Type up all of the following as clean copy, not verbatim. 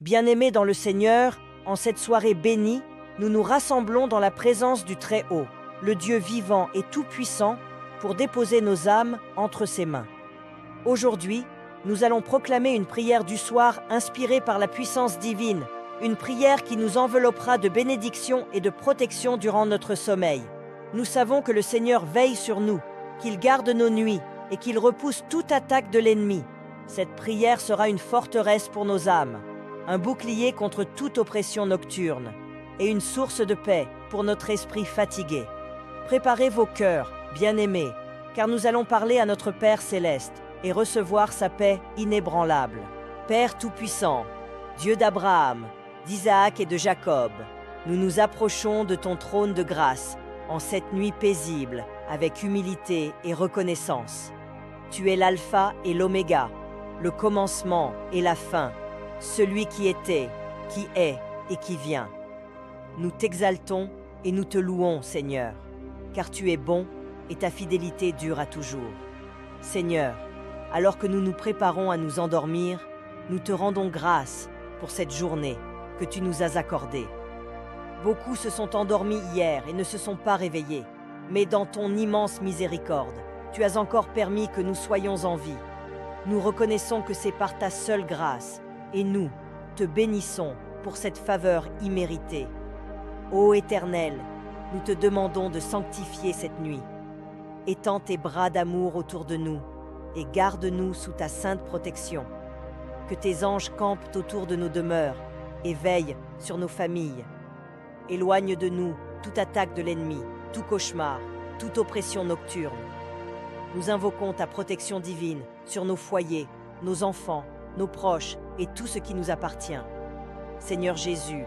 Bien-aimés dans le Seigneur, en cette soirée bénie, nous nous rassemblons dans la présence du Très-Haut, le Dieu vivant et tout-puissant, pour déposer nos âmes entre ses mains. Aujourd'hui, nous allons proclamer une prière du soir inspirée par la puissance divine, une prière qui nous enveloppera de bénédictions et de protection durant notre sommeil. Nous savons que le Seigneur veille sur nous, qu'il garde nos nuits et qu'il repousse toute attaque de l'ennemi. Cette prière sera une forteresse pour nos âmes, un bouclier contre toute oppression nocturne et une source de paix pour notre esprit fatigué. Préparez vos cœurs, bien-aimés, car nous allons parler à notre Père céleste et recevoir sa paix inébranlable. Père tout-puissant, Dieu d'Abraham, d'Isaac et de Jacob, nous nous approchons de ton trône de grâce en cette nuit paisible avec humilité et reconnaissance. Tu es l'alpha et l'oméga, le commencement et la fin, celui qui était, qui est et qui vient. Nous t'exaltons et nous te louons, Seigneur, car tu es bon et ta fidélité dure à toujours. Seigneur, alors que nous nous préparons à nous endormir, nous te rendons grâce pour cette journée que tu nous as accordée. Beaucoup se sont endormis hier et ne se sont pas réveillés, mais dans ton immense miséricorde, tu as encore permis que nous soyons en vie. Nous reconnaissons que c'est par ta seule grâce, et nous te bénissons pour cette faveur imméritée. Ô Éternel, nous te demandons de sanctifier cette nuit. Étends tes bras d'amour autour de nous et garde-nous sous ta sainte protection. Que tes anges campent autour de nos demeures et veillent sur nos familles. Éloigne de nous toute attaque de l'ennemi, tout cauchemar, toute oppression nocturne. Nous invoquons ta protection divine sur nos foyers, nos enfants, nos proches et tout ce qui nous appartient. Seigneur Jésus,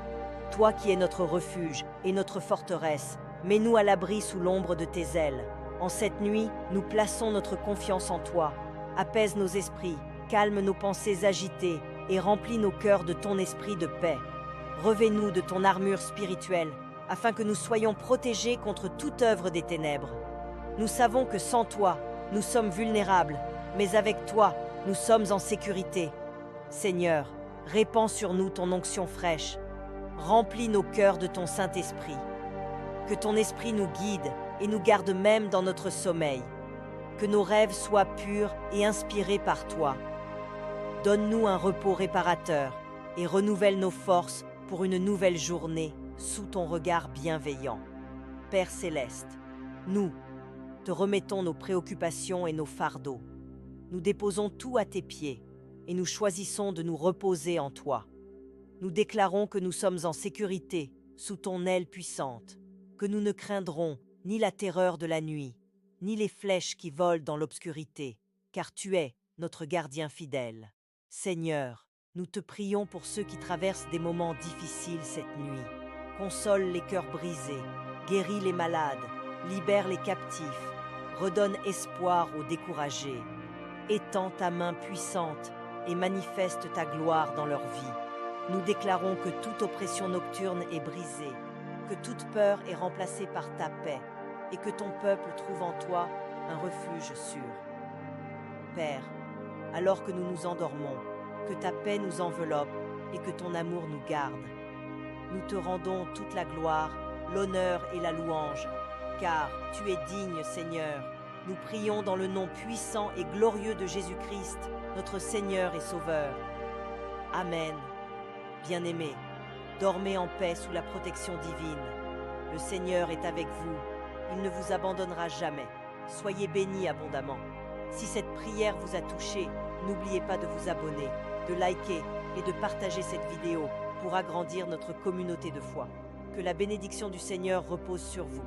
toi qui es notre refuge et notre forteresse, mets-nous à l'abri sous l'ombre de tes ailes. En cette nuit, nous plaçons notre confiance en toi. Apaise nos esprits, calme nos pensées agitées et remplis nos cœurs de ton esprit de paix. Revêt-nous de ton armure spirituelle, afin que nous soyons protégés contre toute œuvre des ténèbres. Nous savons que sans toi, nous sommes vulnérables, mais avec toi, nous sommes en sécurité. Seigneur, répands sur nous ton onction fraîche. Remplis nos cœurs de ton Saint-Esprit. Que ton esprit nous guide et nous garde même dans notre sommeil. Que nos rêves soient purs et inspirés par toi. Donne-nous un repos réparateur et renouvelle nos forces pour une nouvelle journée sous ton regard bienveillant. Père céleste, nous te remettons nos préoccupations et nos fardeaux. Nous déposons tout à tes pieds et nous choisissons de nous reposer en toi. Nous déclarons que nous sommes en sécurité sous ton aile puissante, que nous ne craindrons ni la terreur de la nuit, ni les flèches qui volent dans l'obscurité, car tu es notre gardien fidèle. Seigneur, nous te prions pour ceux qui traversent des moments difficiles cette nuit. Console les cœurs brisés, guéris les malades, libère les captifs, redonne espoir aux découragés. Étends ta main puissante et manifeste ta gloire dans leur vie. Nous déclarons que toute oppression nocturne est brisée, que toute peur est remplacée par ta paix, et que ton peuple trouve en toi un refuge sûr. Père, alors que nous nous endormons, que ta paix nous enveloppe et que ton amour nous garde. Nous te rendons toute la gloire, l'honneur et la louange, car tu es digne, Seigneur. Nous prions dans le nom puissant et glorieux de Jésus-Christ, notre Seigneur et Sauveur. Amen. Bien-aimés, dormez en paix sous la protection divine. Le Seigneur est avec vous. Il ne vous abandonnera jamais. Soyez bénis abondamment. Si cette prière vous a touché, n'oubliez pas de vous abonner, de liker et de partager cette vidéo pour agrandir notre communauté de foi. Que la bénédiction du Seigneur repose sur vous.